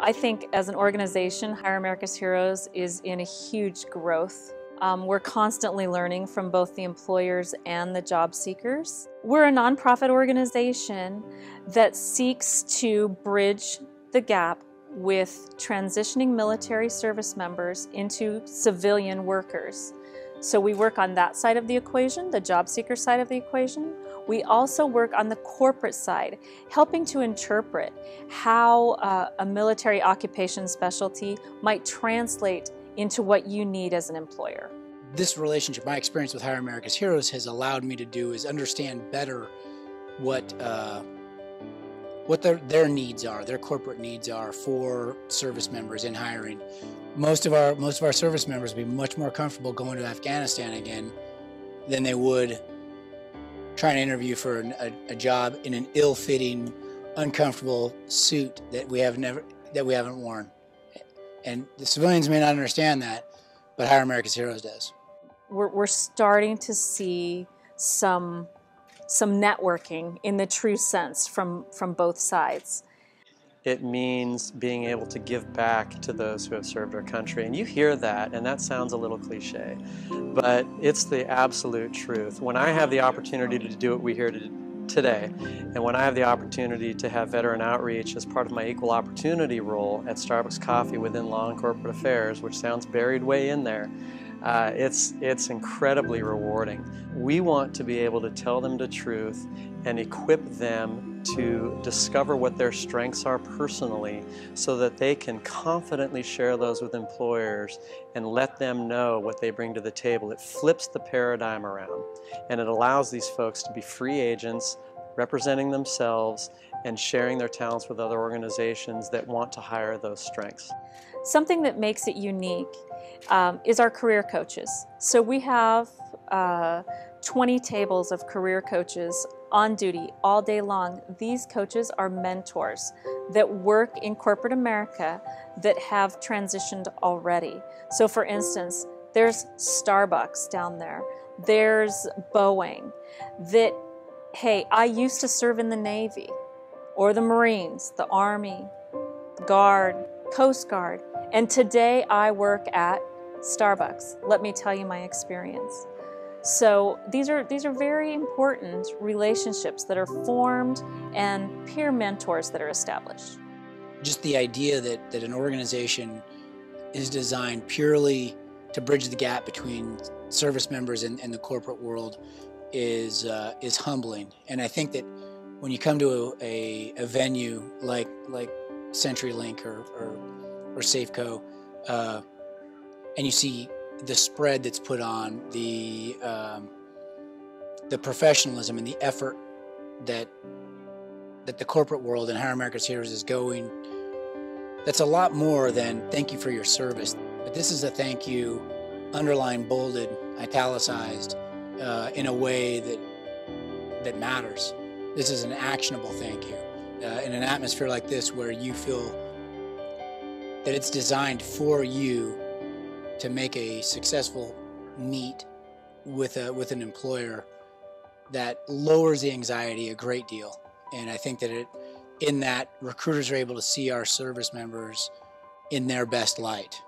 I think as an organization, Hire America's Heroes is in a huge growth. We're constantly learning from both the employers and the job seekers. We're a nonprofit organization that seeks to bridge the gap with transitioning military service members into civilian workers. So we work on that side of the equation, the job seeker side of the equation. We also work on the corporate side, helping to interpret how a military occupation specialty might translate into what you need as an employer. This relationship, my experience with Hire America's Heroes has allowed me to do is understand better what their needs are, their corporate needs are for service members in hiring. Most of our service members would be much more comfortable going to Afghanistan again than they would trying to interview for a job in an ill-fitting, uncomfortable suit that we haven't worn. And the civilians may not understand that, but Hire America's Heroes does. We're starting to see some networking in the true sense from both sides. It means being able to give back to those who have served our country. And you hear that, and that sounds a little cliche, but it's the absolute truth. When I have the opportunity to do what we hear today, and when I have the opportunity to have veteran outreach as part of my equal opportunity role at Starbucks Coffee within Law and Corporate Affairs, which sounds buried way in there, it's incredibly rewarding. We want to be able to tell them the truth and equip them to discover what their strengths are personally so that they can confidently share those with employers and let them know what they bring to the table. It flips the paradigm around, and it allows these folks to be free agents representing themselves and sharing their talents with other organizations that want to hire those strengths. Something that makes it unique is our career coaches. So we have 20 tables of career coaches on duty all day long. These coaches are mentors that work in corporate America that have transitioned already. So for instance, there's Starbucks down there, there's Boeing, that, hey, I used to serve in the Navy, or the Marines, the Army, Guard, Coast Guard, and today I work at Starbucks. Let me tell you my experience. So these are very important relationships that are formed and peer mentors that are established. Just the idea that an organization is designed purely to bridge the gap between service members and the corporate world is humbling. And I think that when you come to a venue like CenturyLink or Safeco, and you see the spread that's put on, the professionalism and the effort that the corporite world and Hire America's Heroes is going, that's a lot more than thank you for your service. But this is a thank you, underlined, bolded, italicized, in a way that matters. This is an actionable thank you. In an atmosphere like this where you feel that it's designed for you to make a successful meet with an employer, that lowers the anxiety a great deal. And I think that in that recruiters are able to see our service members in their best light.